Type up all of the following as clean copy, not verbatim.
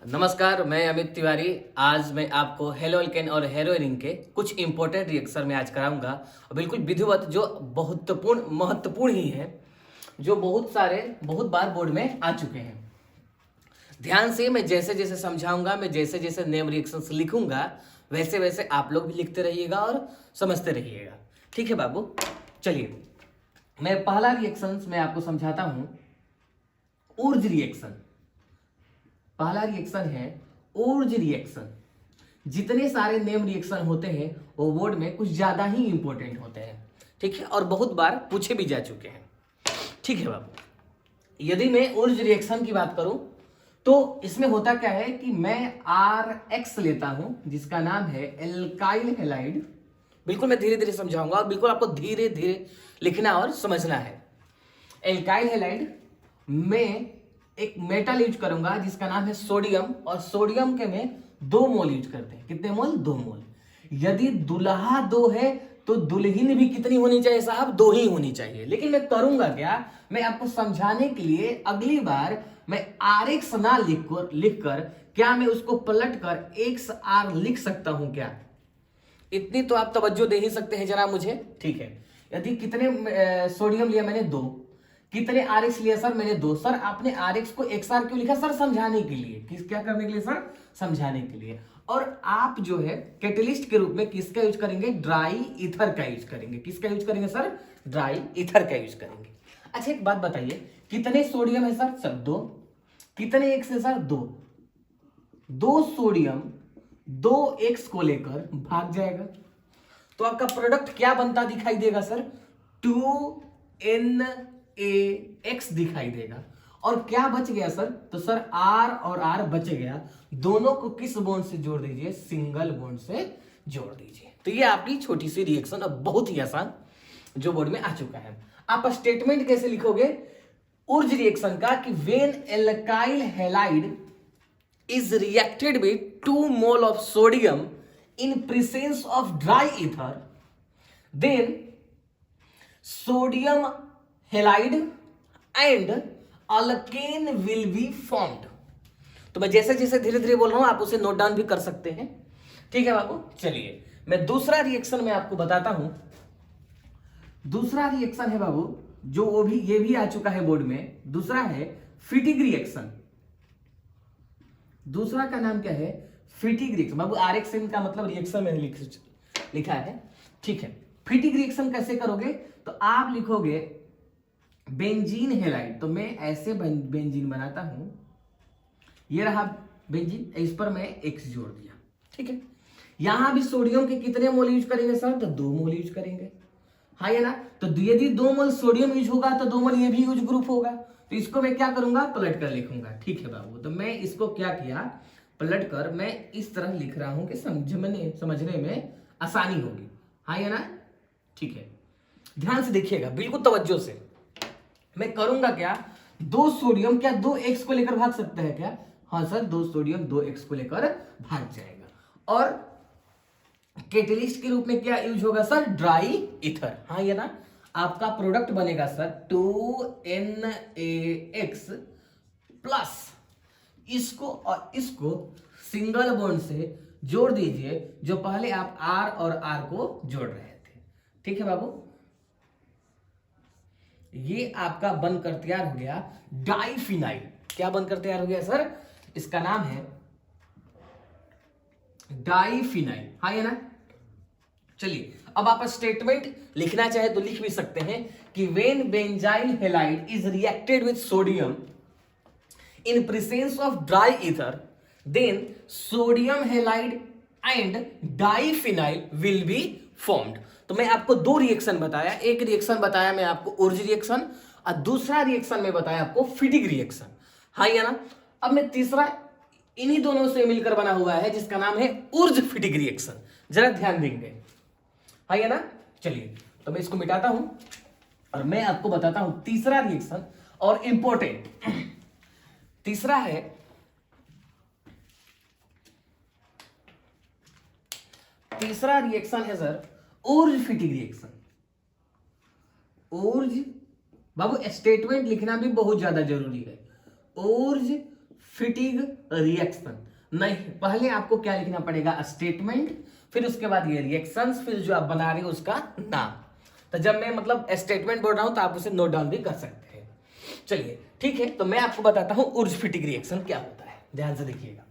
नमस्कार, मैं अमित तिवारी। आज मैं आपको हेलो एल्केन और हेरोइनिन के कुछ इंपॉर्टेंट रिएक्शन में आज कराऊंगा और बिल्कुल विधिवत, जो महत्वपूर्ण ही है, जो बहुत बार बोर्ड में आ चुके हैं। ध्यान से मैं जैसे जैसे समझाऊंगा, मैं जैसे जैसे नेम रिएक्शंस लिखूंगा, वैसे वैसे आप लोग भी लिखते रहिएगा और समझते रहिएगा। ठीक है बाबू, चलिए मैं पहला रिएक्शन मैं आपको समझाता हूं। ऊर्ज रिएक्शन, पहला रिएक्शन है ऊर्ज रिएक्शन। जितने सारे नेम रिएक्शन होते हैं वो बोर्ड में कुछ ज्यादा ही इंपॉर्टेंट होते हैं, ठीक है, और बहुत बार पूछे भी जा चुके हैं। ठीक है बाबू, यदि मैं ऊर्ज रिएक्शन की बात करूं तो इसमें होता क्या है कि मैं RX लेता हूं जिसका नाम है एल्काइल हैलाइड। बिल्कुल मैं धीरे धीरे समझाऊंगा और बिल्कुल आपको धीरे धीरे लिखना और समझना है। एल्काइल हैलाइड में एक मेटल यूज करूंगा जिसका नाम है सोडियम, और सोडियम के में 2 मोल यूज करते हैं। कितने मोल? 2 मोल। यदि दुल्हा 2 है तो दुल्हन भी कितनी होनी चाहिए साहब? 2 ही होनी चाहिए। लेकिन मैं करूंगा क्या, मैं आपको समझाने के लिए अगली बार मैं RX ना लिखकर क्या मैं उसको पलट कर XR लिख सकता हूं क्या? इतनी तो आप तवज्जो दे ही सकते हैं जरा मुझे। ठीक है, यदि कितने सोडियम लिया मैंने? 2। कितने RX लिया सर? मैंने 2। सर आपने RX को XR क्यों लिखा? सर समझाने के लिए। क्या करने के लिए सर? समझाने के लिए। और आप जो है कैटलिस्ट के रूप में किसका यूज करेंगे? ड्राई ईथर का यूज करेंगे। किसका यूज करेंगे सर? ड्राई ईथर का यूज करेंगे। अच्छा एक बात बताइए, कितने सोडियम है सर? सर 2। कितने एक्स है सर? 2। 2 सोडियम 2 एक्स को लेकर भाग जाएगा तो आपका प्रोडक्ट क्या बनता दिखाई देगा सर? 2NaX दिखाई देगा। और क्या बच गया सर? तो सर R और R बच गया। दोनों को किस बॉन्ड से जोड़ दीजिए? सिंगल बॉन्ड से जोड़ दीजिए। तो ये आपकी छोटी सी रिएक्शन, अब बहुत ही आसान, जो बोर्ड में आ चुका है। आप स्टेटमेंट कैसे लिखोगे ऊर्ज रिएक्शन का कि when alkyl halide is reacted with 2 mole of sodium in presence of dry ether, then sodium halide and alkane will be formed। तो मैं जैसे जैसे धीरे धीरे बोल रहा हूं आप उसे नोट डाउन भी कर सकते हैं। ठीक है बाबू, चलिए मैं दूसरा रिएक्शन में आपको बताता हूं। दूसरा रिएक्शन है बाबू, जो वो भी ये भी आ चुका है बोर्ड में। दूसरा है फिटिग रिएक्शन। दूसरा का नाम क्या है? फिटिग रिएक्शन। बाबू RX का मतलब रिएक्शन में लिखा है। ठीक है, फिटिग रिएक्शन कैसे करोगे? तो आप लिखोगे बेंजीन हैलाइड। तो मैं ऐसे बेंजीन बनाता हूं, ये रहा बेंजीन, इस पर मैं X जोड़ दिया। ठीक है, यहां भी सोडियम के कितने मोल यूज करेंगे सर? तो 2 मोल यूज करेंगे। हाँ या ना? तो यदि 2 मोल सोडियम यूज होगा तो 2 मोल ये भी यूज ग्रुप होगा। तो इसको मैं क्या करूंगा? पलट कर लिखूंगा। ठीक है बाबू, तो मैं इसको क्या किया, पलट कर मैं इस तरह लिख रहा हूं कि समझने में आसानी होगी। हाँ या ना? ठीक है, ध्यान से देखिएगा, बिल्कुल तवज्जो से। मैं करूंगा क्या, 2 सोडियम क्या 2 एक्स को लेकर भाग सकता है क्या? हाँ सर, 2 सोडियम 2 एक्स को लेकर भाग जाएगा। और कैटलिस्ट के रूप में क्या यूज होगा सर? Dry ether. हाँ या ना? आपका प्रोडक्ट बनेगा सर 2NaX प्लस इसको और इसको सिंगल बॉन्ड से जोड़ दीजिए, जो पहले आप R और R को जोड़ रहे थे। ठीक है बाबू, ये आपका बनकर तैयार हो गया डाइफिनाइल। क्या बनकर तैयार हो गया सर? इसका नाम है डाइफिनाइल। हाँ या ना? चलिए अब आप स्टेटमेंट लिखना चाहे तो लिख भी सकते हैं कि when benzyl halide is reacted with sodium in presence of dry ether, then sodium halide and diphenyl will be formed. तो मैं आपको 2 रिएक्शन बताया। एक रिएक्शन बताया मैं आपको ऊर्ज रिएक्शन, और दूसरा रिएक्शन में बताया आपको फिटिग रिएक्शन। हाँ या ना? अब मैं तीसरा इन्हीं दोनों से मिलकर बना हुआ है जिसका नाम है ऊर्ज फिटिग रिएक्शन। जरा ध्यान देंगे। हाँ या ना? चलिए तो मैं इसको मिटाता हूं और मैं आपको बताता हूं तीसरा रिएक्शन, और इंपॉर्टेंट तीसरा है sir Wurtz Fittig reaction. Wurtz बाबू स्टेटमेंट लिखना भी बहुत ज्यादा जरूरी है। Wurtz Fittig reaction. नहीं, पहले आपको क्या लिखना पड़ेगा, स्टेटमेंट, फिर उसके बाद ये रिएक्शंस, फिर जो आप बना रहे हो उसका नाम। तो जब मैं मतलब स्टेटमेंट बोल रहा हूं तो आप उसे नोट डाउन भी कर सकते हैं। चलिए ठीक है, तो मैं आपको बताता हूं उर्ज फिटिग रिएक्शन क्या होता है। ध्यान से देखिएगा,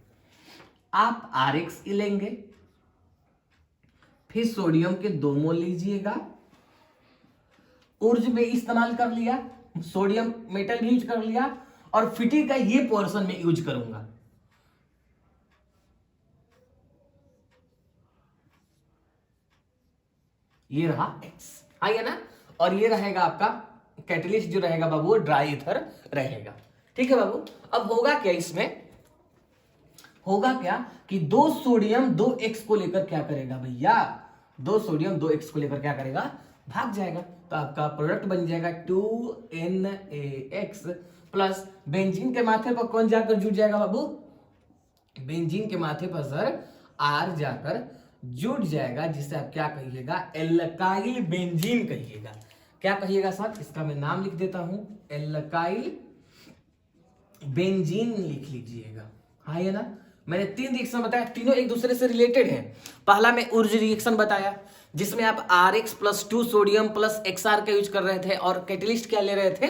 आप RX लेंगे, फिर सोडियम के 2 मोल लीजिएगा, ऊर्ज में इस्तेमाल कर लिया, सोडियम मेटल भी यूज कर लिया, और फिटिग का ये पोर्शन में यूज करूंगा। ये रहा X, है ना, और ये रहेगा आपका कैटलिस्ट जो रहेगा बाबू, वो ड्राई ईथर रहेगा। ठीक है बाबू, अब होगा क्या इसमें, होगा क्या कि 2 सोडियम 2X को लेकर क्या करेगा भैया, 2 सोडियम 2X को लेकर क्या करेगा, भाग जाएगा। तो आपका प्रोडक्ट बन जाएगा 2NaX प्लस बेंजीन के माथे पर कौन जाकर जुड़ जाएगा बाबू, बेंजीन के माथे पर सर R जाकर जुड़ जाएगा, जिसे आप क्या कहिएगा, एल्काइल बेंजीन कहिएगा। क्या कहिएगा सर, इसका मैं नाम लिख देता हूं, एल्काइल बेंजीन लिख लीजिएगा। हाँ ये ना, मैंने 3 रिएक्शन बताया, तीनों एक दूसरे से रिलेटेड हैं। पहला मैं उर्ज रिएक्शन बताया जिसमें आप RX plus 2 sodium plus XR का यूज कर रहे थे, और कैटलिस्ट क्या ले रहे थे,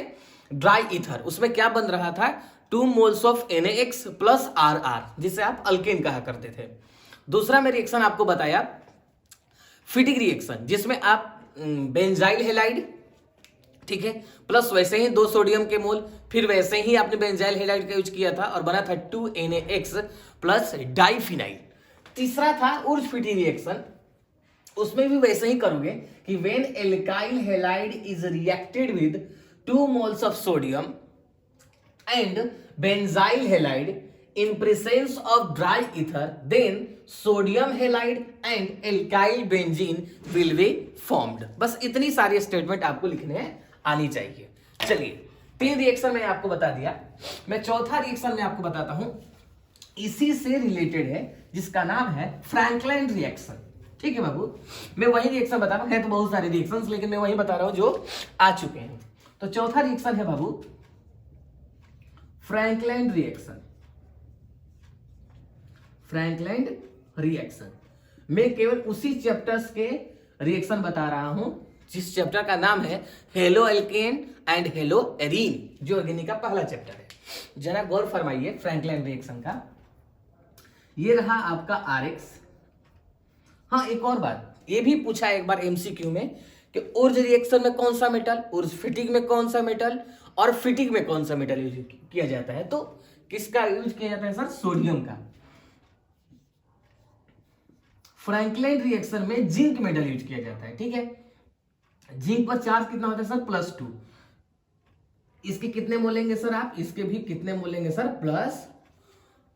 ड्राई ईथर। उसमें क्या बन रहा था, 2 moles of NaX plus RR, जिसे आप अल्केन कहा करते थे। दूसरा मैं रिएक्शन आपको बताया फिटिग रिएक्शन, जिसमें आप बेंजाइल हेलाइड, ठीक है, प्लस वैसे ही 2 सोडियम के मोल, फिर वैसे ही आपने बेंजाइल हेलाइड का यूज किया था और बना था 2NaX प्लस डाइफिनाइल। तीसरा था उर्ज फिटिग रिएक्शन, उसमें भी वैसे ही करोगे कि when alkyl halide is reacted with 2 moles of sodium and benzyl halide in presence of dry ether, then sodium halide and alkyl benzene will be formed। बस इतनी सारी स्टेटमेंट आपको लिखने आनी चाहिए। चलिए 3 रिएक्शन मैंने आपको बता दिया, मैं चौथा रिएक्शन में आपको बताता हूं, इसी से रिलेटेड है, जिसका नाम है फ्रैंकलाइन रिएक्शन। ठीक है बाबू, मैं वही रिएक्शन बता रहा हूं, है तो बहुत सारे रिएक्शंस, लेकिन मैं वही बता रहा हूं जो आ चुके हैं। तो चौथा रिएक्शन है बाबू फ्रैंकलाइन रिएक्शन। फ्रैंकलाइन रिएक्शन, मैं केवल उसी चैप्टर्स के रिएक्शन बता रहा हूं जिस चैप्टर का नाम है halo alkane and hello arene, जो ऑर्गेनिक का पहला चैप्टर है। जरा गौर फरमाइए फ्रैंकलाइन रिएक्शन का। ये रहा आपका RX। हाँ एक और बात, ये भी पूछा एक बार MCQ में कि उर्ज रिएक्शन में कौन सा मेटल, उर्ज फिटिग में कौन सा मेटल, और फिटिग में कौन सा मेटल यूज किया जाता है। तो किसका यूज किया जाता है सर, सोडियम का। फ्रैंकलाइन रिएक्शन में जिंक मेटल यूज किया जाता है। ठीक है, जिंक पर चार्ज कितना होता है सर, +2। इसके कितने मोल लेंगे सर आप, इसके भी कितने मोल लेंगे सर,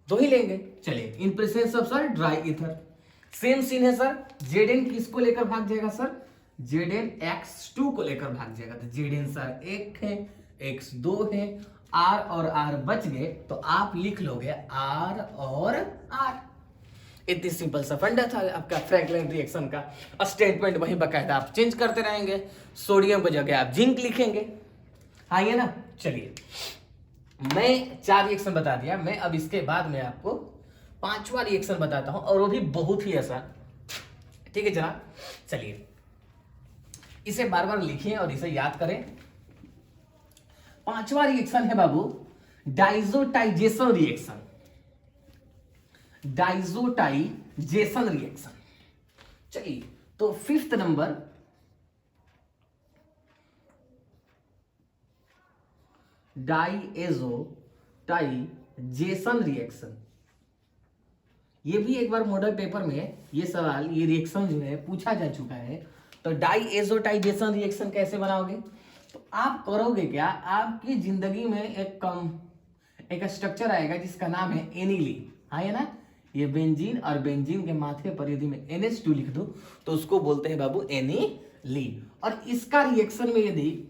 +2 ही लेंगे। चलिए in presence of sir dry ether, same scene है सर, Zn किसको लेकर भाग जाएगा सर, Zn X2 को लेकर भाग जाएगा। तो Zn सर 1 है, X 2 है, R और R बच गए, तो आप लिख लोगे R और R। इतनी सिंपल सा फंडा था आपका फ्रैंकलाइन रिएक्शन का। स्टेटमेंट वही बकायदा आप चेंज करते रहेंगे, सोडियम की जगह आप जिंक लिखेंगे। हाँ ये ना, चलिए मैं 4 रिएक्शन बता दिया, मैं अब इसके बाद में आपको 5वां रिएक्शन बताता हूं, और वो भी बहुत ही आसान। ठीक है जनाब, चलिए इसे बार बार लिखिए और इसे याद करें। 5वां रिएक्शन है बाबू डाइजोटाइजेशन रिएक्शन। डाइजोटाइजेशन रिएक्शन, चलिए तो 5th नंबर डाइएजोटाइजेशन रिएक्शन। ये भी एक बार मॉडल पेपर में ये सवाल, ये रिएक्शन जो है पूछा जा चुका है। तो डाइएजोटाइजेशन रिएक्शन कैसे बनाओगे, तो आप करोगे क्या, आपकी जिंदगी में एक स्ट्रक्चर आएगा जिसका नाम है एनिलीन। हाँ है ना, ये बेंजीन, और बेंजीन के माथे पर यदि मैं NH2 लिख दूं तो उसको बोलते हैं बाबू एनिलीन। और इसका रिएक्शन में यदि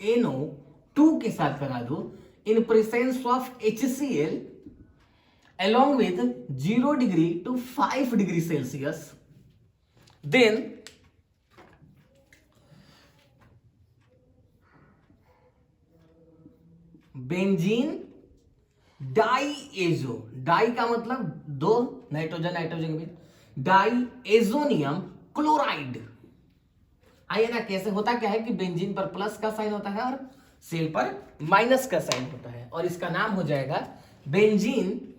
NaNO2 के साथ करा दो इन presence of HCl along with 0 degree to 5 degree Celsius, then benzene diazo, di का मतलब दो, नाइट्रोजन नाइट्रोजन के बीच, डाईएजोनियम क्लोराइड। आइए ना, कैसे होता क्या है कि बेंजीन पर प्लस का साइन होता है और सेल पर माइनस का साइन होता है, और इसका नाम हो जाएगा बेंजीन,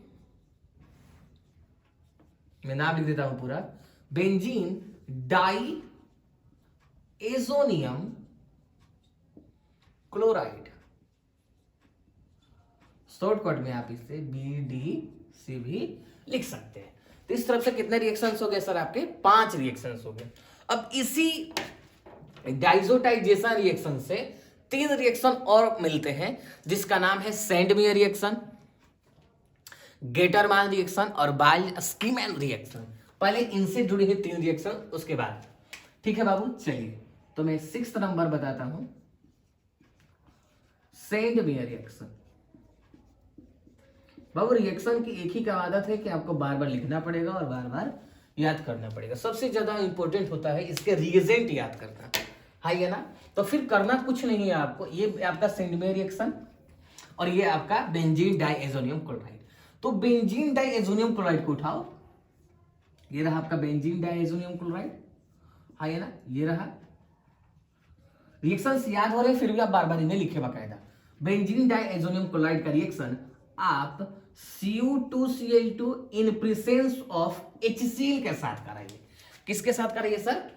मैं नाम लिख देता हूं पूरा, benzene diazonium chloride. Shortcut में आप इसे BDC भी लिख सकते हैं। तो इस तरफ से कितने रिएक्शंस हो गए सर? आपके 5 रिएक्शंस हो गए। अब इसी डाइजोटाइजेशन रिएक्शन से 3 रिएक्शन और मिलते हैं, जिसका नाम है सैंडमेयर रिएक्शन, गेटरमान रिएक्शन और बायल-स्कीमैन रिएक्शन। पहले इनसे जुड़ी हुई 3 रिएक्शन, उसके बाद। ठीक है बाबू, चलिए तो मैं 6th नंबर बताता हूं, सैंडमेयर रिएक्शन। बाबू रिएक्शन की एक ही का आदत है कि आपको बार बार लिखना पड़ेगा और बार बार याद करना पड़ेगा। सबसे ज्यादा इंपॉर्टेंट होता है इसके रिएजेंट याद करना, है ना। तो फिर करना कुछ नहीं है आपको, ये आपका सैंडमेयर रिएक्शन और ये आपका बेंजीन डाईएजोनियम क्लोराइड। तो बेंजीन डाईएजोनियम क्लोराइड को उठाओ, ये रहा आपका बेंजीन डाईएजोनियम क्लोराइड, है ना, ये रहा। रिएक्शंस याद हो रहे फिर भी आप बार बार इन्हें लिखे बाकायदा। बेंजीन डाईएजोनियम क्लोराइड का रिएक्शन आप Cu2Cl2 in presence of HCl के साथ कराइए। किसके साथ कराइए सर?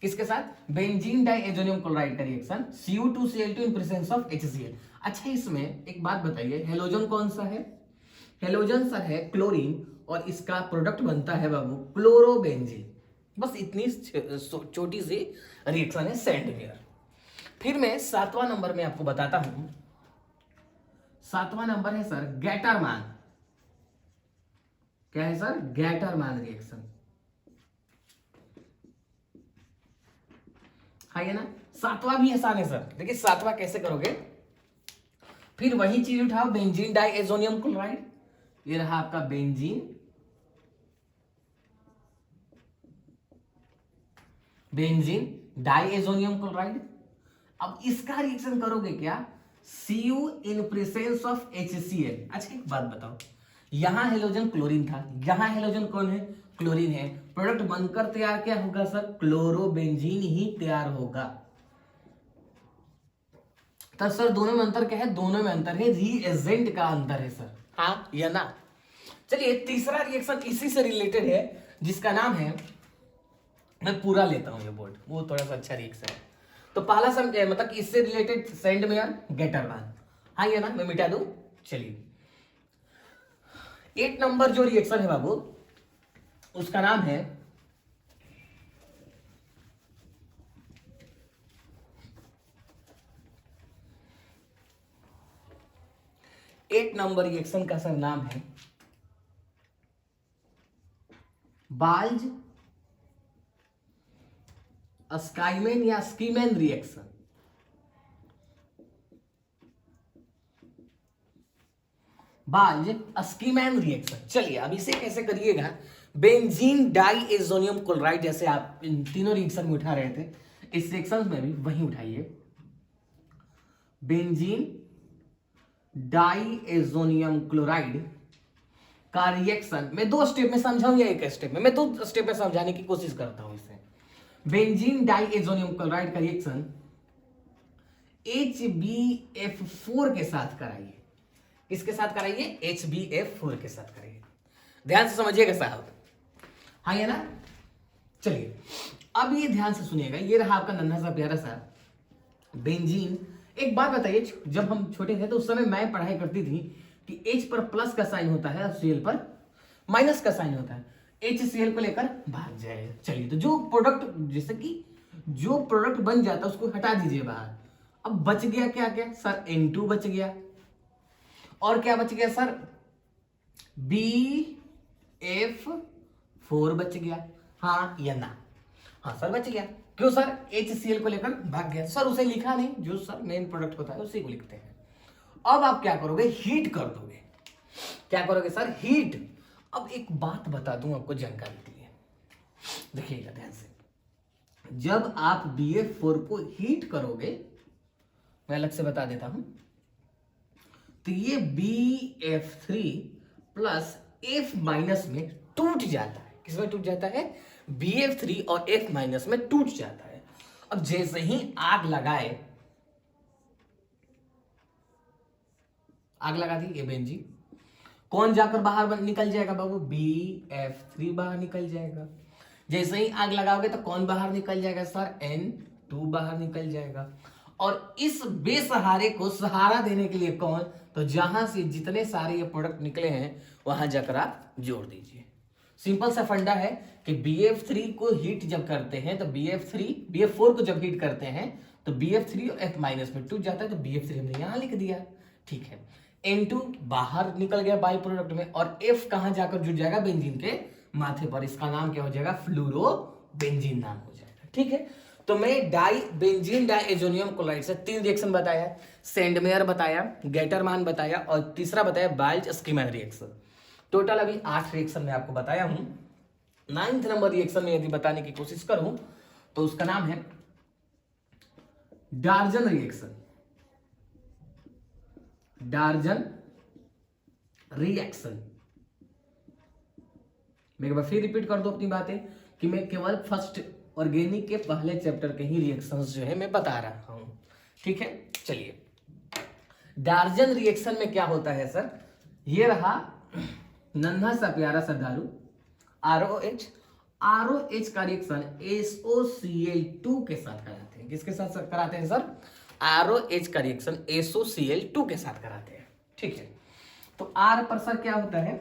किसके साथ? बेंजीन डाईएजोनियम क्लोराइड का reaction Cu2Cl2 in presence of HCl। अच्छा, इसमें एक बात बताइए, हेलोजन कौन सा है? हेलोजन सर है क्लोरीन, और इसका प्रोडक्ट बनता है बाबू क्लोरोबेंजीन। बस इतनी छोटी सी रिएक्शन है सैंडमेयर। फिर मैं 7वां नंबर में आपको बताता हूं, 7वां नंबर है सर गैटरमान। क्या है सर? गैटरमान रिएक्शन, है ना। 7वां भी आसान है सर। देखिए 7वां कैसे करोगे, फिर वही चीज उठाओ, बेंजीन डाईएजोनियम क्लोराइड, ये रहा आपका बेंजीन डाईएजोनियम क्लोराइड। अब इसका रिएक्शन करोगे क्या? Cu in presence of HCl। अच्छा एक बात बताओ, यहां हेलोजन क्लोरीन था, यहां हेलोजन कौन है? क्लोरीन है। प्रोडक्ट बनकर तैयार क्या होगा सर? क्लोरोबेंजीन ही तैयार होगा। तब सर दोनों में अंतर क्या है? दोनों में अंतर है रीएजेंट का अंतर है सर, हाँ या ना। चलिए तीसरा रिएक्शन इसी से रिलेटेड है, जिसका नाम है, मैं पूरा लेता हूं ये बोर्ड, वो थोड़ा सा अच्छा रिएक्शन है। तो पहला मतलब इससे रिलेटेड सैंडमेयर गैटरमान, हाँ या ना, मैं मिटा दूं। चलिए 8 नंबर जो रिएक्शन है बाबू, उसका नाम है रिएक्शन का सर नाम है बाल्ज स्काइमैन या स्कीमैन रिएक्शन। बाल्ज स्कीमैन रिएक्शन। चलिए अब इसे कैसे करिएगा, बेंजीन डाईएजोनियम क्लोराइड जैसे आप इन तीनों रिएक्शन में उठा रहे थे, इस रिएक्शन में भी वही उठाइए। बेंजीन डाईएजोनियम क्लोराइड का रिएक्शन मैं 2 स्टेप में समझाऊं या 1 स्टेप में? मैं 2 स्टेप में समझाने की कोशिश करता हूं इसे। बेंजीन डाईएजोनियम क्लोराइड का रिएक्शन HbF4 के साथ कराइए। किसके साथ कराइए? HbF4 के साथ कराइए। ध्यान से समझिएगा साहब, हाँ या ना। चलिए अब ये ध्यान से सुनिएगा, ये रहा आपका नन्हा सा प्यारा सा बेंजीन। एक बात बताइए, जब हम छोटे थे तो उस समय मैं पढ़ाई करती थी कि H पर प्लस का साइन होता है और Cl पर माइनस का साइन होता है, HCl को लेकर भाग जाए। चलिए तो जो प्रोडक्ट, जैसे कि जो प्रोडक्ट बन जाता है उसको हटा दीजिए बाहर। अब बच गया क्या क्या सर? N2 बच गया, और क्या बच गया सर? BF4 बच गया, हाँ या ना? हाँ सर बच गया। क्यों सर? HCl को लेकर भाग गया सर, उसे लिखा नहीं, जो सर मेन प्रोडक्ट होता है उसी को लिखते हैं। अब आप क्या करोगे? हीट कर दोगे। क्या करोगे सर? हीट। अब एक बात बता दूं आपको जानकारी के लिए, देखिएगा ध्यान से, जब आप BF4 को हीट करोगे मैं अलग से बता देता हूं। तो ये BF3 प्लस F माइनस में टूट जाता है। किसमें टूट जाता है? BF3 और F माइनस में टूट जाता है। अब जैसे ही आग लगाए, आग लगा दी, ये बेंजीन, कौन जाकर बाहर निकल जाएगा बाबू? BF3 बाहर निकल जाएगा। जैसे ही आग लगाओगे तो कौन बाहर निकल जाएगा सर? N2 बाहर निकल जाएगा। और इस बेसहारे को सहारा देने के लिए कौन? तो जहां से जितने सारे ये प्रोडक्ट निकले हैं वहां जाकर आप जोड़ दीजिए। सिंपल सा फंडा है कि BF3 को हीट जब करते हैं तो BF4 को जब हीट करते हैं तो BF3 और F माइनस में टूट जाता है, तो BF3 हमने यहां लिख दिया। ठीक है, N2 बाहर निकल गया बाई प्रोडक्ट में, और F कहां जाकर जुड़ जाएगा? बेंजीन के माथे पर। इसका नाम क्या हो जाएगा? फ्लूरो बेंजीन नाम हो जाएगा। ठीक है, तो मैं डाई बेंजीन डाइएजोनियम क्लोराइड से 3 रिएक्शन बताया, सेंडमेयर बताया, गेटरमान बताया, और तीसरा बताया बाइल्ज स्कीमैन रिएक्शन। टोटल अभी 8 रिएक्शन मैं आपको बताया हूं। 9th नंबर रिएक्शन में यदि बताने की कोशिश करूं तो उसका नाम है डार्जन रिएक्शन। डार्जन रिएक्शन। मैं एक बार फिर रिपीट कर दूं अपनी बातें कि मैं केवल फर्स्ट ऑर्गेनिक के पहले चैप्टर के ही रिएक्शंस जो है मैं बता रहा हूं। ठीक है, चलिए, डार्जन रिएक्शन में क्या होता है सर? ये रहा नन्हा सा प्यारा सा दारू ROH। ROH का रिएक्शन SOCl2 के साथ कराते हैं। किसके साथ कराते हैं सर? ROH का रिएक्शन SOCl2 के साथ कराते हैं। ठीक है, तो R पर सर क्या होता है?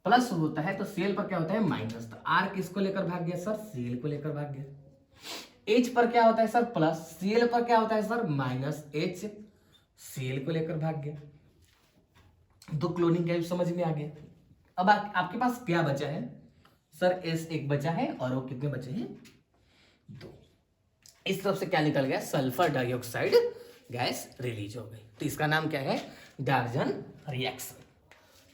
प्लस होता है, तो Cl पर क्या होता है? माइनस। तो R किसको लेकर भाग गया सर? Cl को लेकर भाग गया। H पर क्या होता है सर? प्लस। Cl पर क्या होता है सर? माइनस। H Cl को लेकर भाग गया। दो क्लोरीन गैस समझ में आ गया। अब आपके पास क्या बचा है सर? S एक बचा है, और वो कितने बचे हैं? 2। इस तरफ से क्या निकल गया? सल्फर डाइऑक्साइड गैस रिलीज हो गई। तो इसका नाम क्या है? डार्जन रिएक्शन।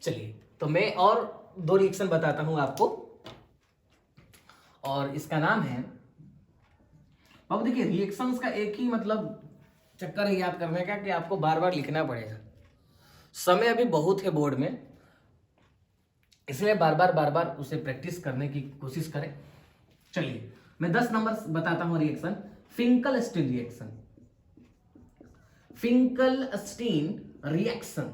चलिए, तो मैं और 2 रिएक्शन बताता हूं आपको, और इसका नाम है, अब देखिए रिएक्शंस का एक ही मतलब चक्कर है याद करने का कि आपको बार बार लिखना पड़ेगा। समय अभी बहुत है बोर्ड में, इसलिए बार बार उसे प्रैक्टिस करने की कोशिश करें। चलिए, मैं 10 नंबर बताता हूं reaction. Finkelstein reaction. Finkelstein reaction,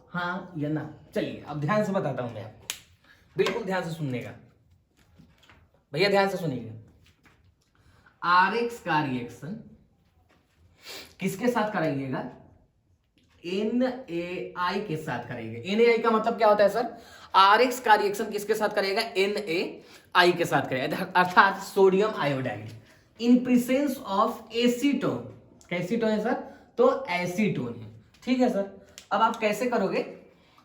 हाँ या ना? चलिए, अब ध्यान से बताता हूं मैं आपको, बिल्कुल ध्यान से सुननेगा भैया, ध्यान से सुनिएगा। RX का रिएक्शन किसके साथ कराइएगा? NaI के साथ करेंगे। NaI का मतलब क्या होता है सर? RX का रिएक्शन किसके साथ करेगा? NaI के साथ करेगा, अर्थात sodium iodide in presence of acetone. कैसीटोन है सर? तो एसीटोन है। ठीक है सर, अब आप कैसे करोगे?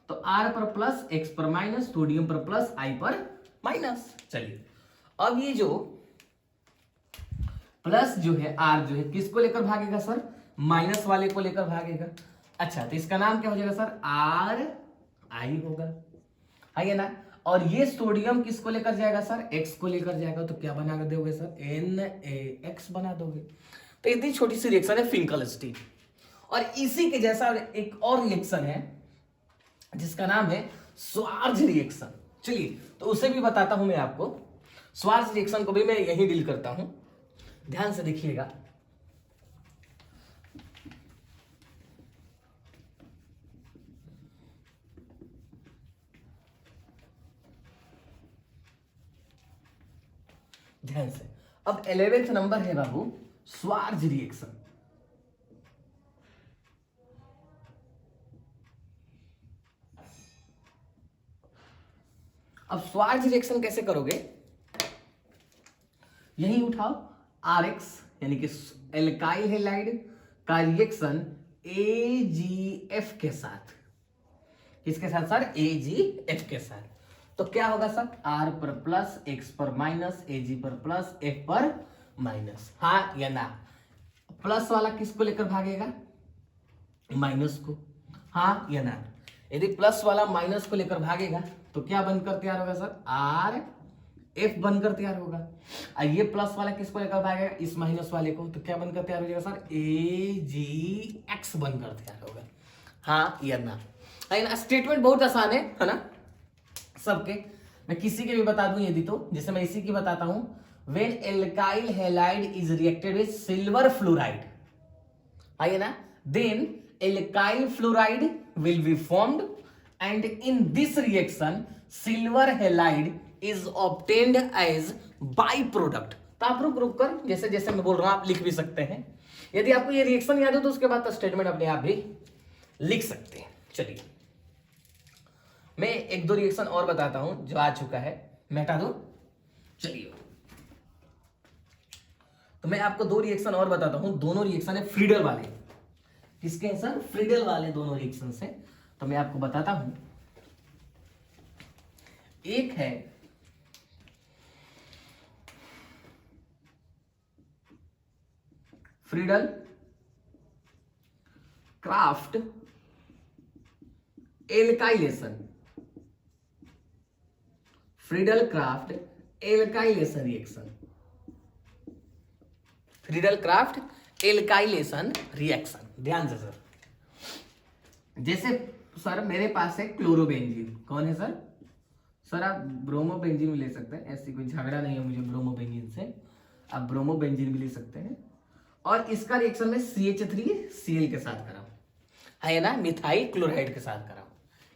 तो R पर प्लस, X पर माइनस, सोडियम पर प्लस, I पर माइनस। चलिए, अब ये जो प्लस जो है R जो है किसको लेकर भागेगा सर? माइनस वाले को लेकर भागेगा। अच्छा, तो इसका नाम क्या हो जाएगा सर? RI होगा, है ये ना? और ये सोडियम किसको लेकर जाएगा सर? X को लेकर जाएगा, तो क्या बना दोगे सर? NaX बना दोगे। तो इतनी छोटी सी रिएक्शन है फिंकलस्टीन। और इसी के जैसा एक और रिएक्शन है जिसका नाम है स्वार्ज रिएक्शन। चलिए, तो उसे भी बताता हूं मैं आपको। स्वार्ज रिएक्शन को भी मैं यही डील करता हूं, ध्यान से देखिएगा। ध्यान से, अब 11th नंबर है बाबू स्वार्ज रिएक्शन। अब स्वार्ज रिएक्शन कैसे करोगे? यही उठाओ, RX यानी कि एल्काइल हैलाइड का रिएक्शन AgF के साथ। किसके साथ सर? AgF के साथ। तो क्या होगा सर? R पर प्लस, X पर माइनस, Ag पर प्लस, F पर माइनस, हाँ या ना? प्लस वाला किसको लेकर भागेगा? माइनस को, हाँ या ना? यदि प्लस वाला माइनस को लेकर भागेगा तो क्या बनकर तैयार होगा सर? F बनकर तैयार होगा। और ये प्लस वाला किसको लेकर भागेगा, इस माइनस वाले को, तो क्या बनकर तैयार हो जाएगा सर, AgX बनकर तैयार होगा। हाँ या ना, है ना। स्टेटमेंट बहुत आसान है ना सबके। मैं किसी के भी बता दूं यदि, तो जैसे मैं इसी की बताता हूं, when alkyl halide is reacted with silver fluoride, है ना, then alkyl fluoride will be formed and in this reaction silver halide is obtained as byproduct. तो आप रुक कर जैसे जैसे मैं बोल रहा हूं आप लिख भी सकते हैं। यदि आपको ये रिएक्शन याद हो तो उसके बाद तो स्टेटमेंट अपने आप भी लिख सकते हैं। चलिए मैं एक दो रिएक्शन और बताता हूं जो आ चुका है, मैं हटा दूं। चलिए तो मैं आपको दो रिएक्शन और बताता हूं, दोनों रिएक्शन है फ्रीडल वाले। किसके हैं सर, फ्रीडल वाले दोनों रिएक्शन है। तो मैं आपको बताता हूं, एक है Friedel craft alkylation, Friedel craft alkylation reaction, Friedel craft alkylation reaction. ध्यान से सर, जैसे सर मेरे पास है क्लोरोबेंजीन, कौन है सर, सर आप ब्रोमोबेंजीन भी ले सकते हैं, ऐसी कोई झगड़ा नहीं है मुझे ब्रोमोबेंजीन से, आप ब्रोमोबेंजीन भी ले सकते हैं। और इसका रिएक्शन में CH3Cl के साथ कराऊं, है ना, मिथाइल क्लोराइड के साथ कराऊं,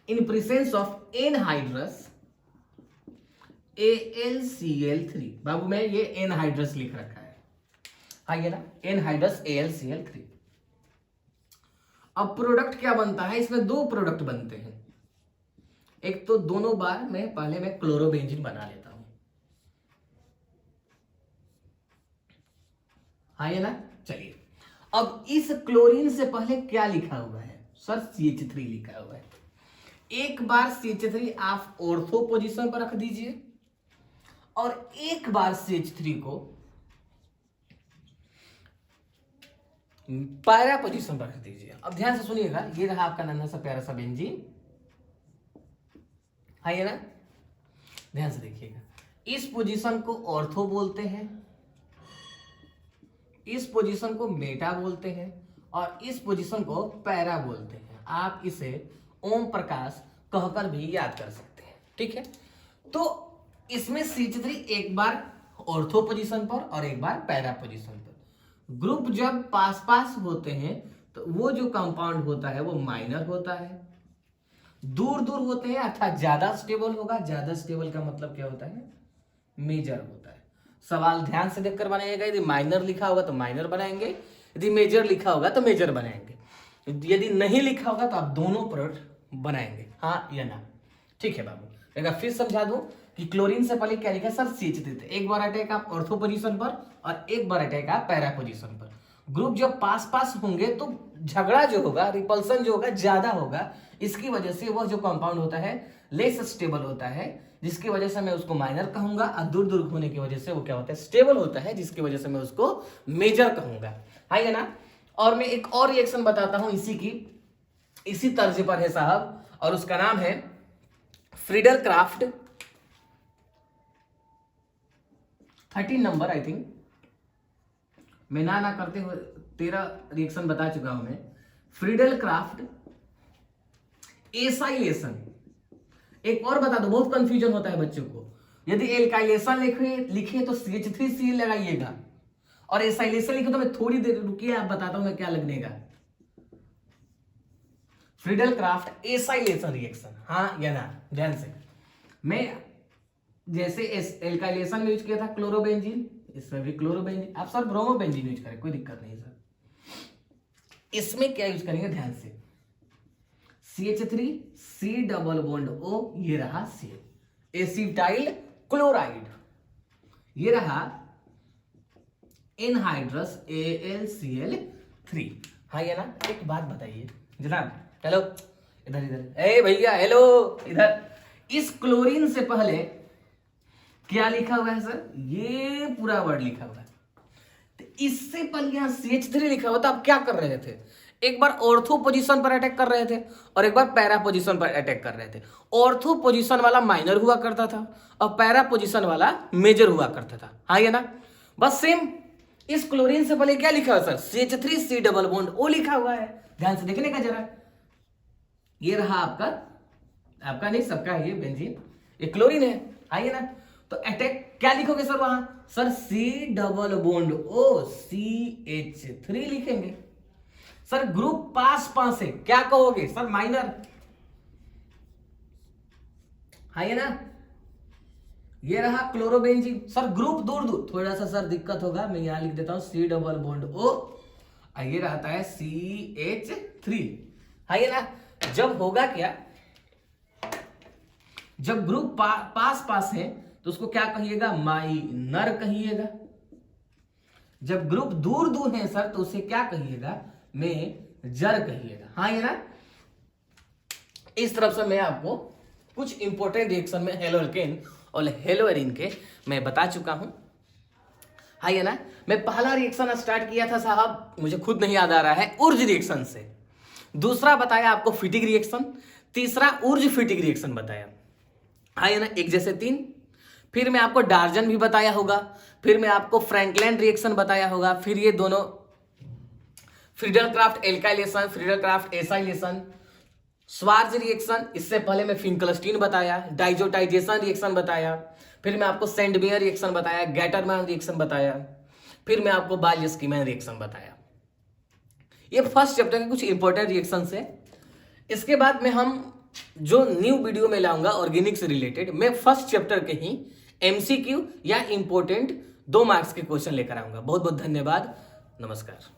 in presence of anhydrous AlCl3। बाबू मैं ये एनहाइड्रस लिख रखा है, ये ना, एनहाइड्रस AlCl3। अब प्रोडक्ट क्या बनता है, इसमें दो प्रोडक्ट बनते हैं। एक तो दोनों बार मैं पहले मैं क्लोरोबेंजीन बना लेता हूं, हाँ ये ना। चलिए अब इस क्लोरीन से पहले क्या लिखा हुआ है सर, CH3 लिखा हुआ है। एक बार CH3 आप ऑर्थो पोजीशन पर रख दीजिए और एक बार CH3 को पैरा पोजीशन पर रख दीजिए। अब ध्यान से सुनिएगा, ये रहा आपका नन्हा सा प्यारा सा बेंजीन, है ना, ध्यान से देखिएगा। इस पोजीशन को ऑर्थो बोलते हैं, इस पोजीशन को मेटा बोलते हैं और इस पोजीशन को पैरा बोलते हैं। आप इसे ओम प्रकाश कहकर भी याद कर सकते हैं, ठीक है। तो इसमें CH3 एक बार ऑर्थो पोजीशन पर और एक बार पैरा पोजीशन पर। ग्रुप जब पास पास होते हैं तो वो जो कंपाउंड होता है वो माइनर होता है, दूर दूर होते हैं अर्थात ज्यादा स्टेबल होगा। ज्यादा स्टेबल का मतलब क्या होता है, मेजर होता है। सवाल ध्यान से देखकर बनाइएगा, यदि माइनर लिखा होगा तो माइनर बनाएंगे, यदि मेजर लिखा होगा तो मेजर बनाएंगे, यदि नहीं लिखा होगा तो आप दोनों प्रोडक्ट बनाएंगे, हाँ या ना। ठीक है बाबू, एक फिर समझा दूं कि क्लोरीन से पहले क्या लिखा है सर, CH3। एक बार अटैक आप ऑर्थो पोजीशन पर और एक बार अटैक आप पैरा पोजीशन पर। ग्रुप जब पास पास होंगे तो झगड़ा जो होगा, रिपल्सन जो होगा ज्यादा होगा, इसकी वजह से वह जो कंपाउंड होता है लेस स्टेबल होता है, जिसकी वजह से मैं उसको माइनर कहूंगा। और दूर दूर होने की वजह से वो क्या होता है, स्टेबल होता है, जिसकी वजह से मैं उसको मेजर कहूंगा, है ना। और मैं एक और रिएक्शन बताता हूं इसी तर्ज पर है साहब, और उसका नाम है Friedel craft 13 number, I think मैं ना करते हुए 13 रिएक्शन बता चुका हूं मैं। फ्रीडल क्राफ्ट एसाइलेशन, एक और बता दो, बहुत कंफ्यूजन होता है बच्चों को। यदि एल्काइलेशन लिखे तो CH3Cl लगाइएगा, और एसाइलेशन लिखे तो मैं थोड़ी देर रुकिए, आप बताता हूं मैं क्या लगने का। फ्रीडल क्राफ्ट एसाइलेशन रिएक्शन, हाँ या ना, ध्यान से। मैं जैसे एल्काइलेशन में यूज किया था क्लोरोबेंजीन, इसमें भी क्लोरोबेंजीन। आप सर ब्रोमोबेंजीन यूज करें, कोई दिक्कत नहीं सर। इसमें क्या यूज करेंगे, ध्यान से, CH3 C double bond O, ये रहा C, एसिटाइल क्लोराइड, ये रहा एनहाइड्रस AlCl3, हाँ ये ना। एक बात बताइए जनाब, हेलो इधर इधर, ए भैया हेलो इधर, इस क्लोरीन से पहले क्या लिखा हुआ है सर, ये पूरा वर्ड लिखा हुआ है। तो इससे पहले यहां CH3 लिखा हुआ था, आप क्या कर रहे थे, एक बार ऑर्थो पोजीशन पर अटैक कर रहे थे और एक बार पैरा पोजीशन पर अटैक कर रहे थे। ऑर्थो पोजीशन वाला माइनर हुआ करता था और पैरा पोजीशन वाला मेजर हुआ करता था। हाँ ये ना, बस सेम। इस क्लोरीन से पहले क्या लिखा हुआ sir? CH3C double bond O लिखा हुआ है। ध्यान से देखने का जरा, ये रहा आपका नहीं सबका है ये बेंजीन, ये क्लोरीन है। आइए ना, तो अटैक क्या लिखोगे सर वहां? Sir C double bond O CH3 लिखेंगे। सर ग्रुप पास पास है, क्या कहोगे सर? माइनर। है ना, ये रहा क्लोरोबेंजीन। सर ग्रुप दूर दूर, थोड़ा सा सर दिक्कत होगा, मैं यहां लिख देता हूं C डबल बॉन्ड O, ये रहता है CH3। है ना, जब होगा क्या, जब ग्रुप पास पास है तो उसको क्या कहिएगा? माइनर कहिएगा। जब ग्रुप दूर दूर है सर तो उसे क्या कहिएगा? मेजर कहिएगा। हाँ ये ना, इस तरफ से मैं आपको कुछ इंपॉर्टेंट रिएक्शन में हेलोअल्केन और हेलोएरिन के मैं बता चुका हूं। हाँ ये ना, मैं पहला रिएक्शन स्टार्ट किया था साहब, मुझे खुद नहीं याद आ रहा है, उर्ज रिएक्शन से। दूसरा बताया आपको फिटिक रिएक्शन, तीसरा उर्ज फिटिक रिएक्शन बताया। हाँ ये ना, एक जैसे तीन। फिर मैं आपको डार्जन भी बताया होगा, फिर मैं आपको फ्रैंकलैंड रिएक्शन बताया होगा, फिर ये दोनों Friedel craft alkylation, Friedel Crafts acylation, स्वार्ज reaction, इससे पहले मैं फिंकलस्टीन बताया, डाइजोटाइजेशन रिएक्शन बताया, फिर मैं आपको सेंडमेयर रिएक्शन बताया, गैटरमैन रिएक्शन बताया, फिर मैं आपको बाल्यस्कीमैन रिएक्शन बताया। ये फर्स्ट चैप्टर के कुछ इंपॉर्टेंट रिएक्शन है। इसके बाद में हम जो न्यू वीडियो में लाऊंगा ऑर्गेनिक से रिलेटेड, मैं फर्स्ट चैप्टर के ही MCQ या इंपॉर्टेंट 2 मार्क्स के क्वेश्चन लेकर आऊंगा। बहुत बहुत धन्यवाद, नमस्कार।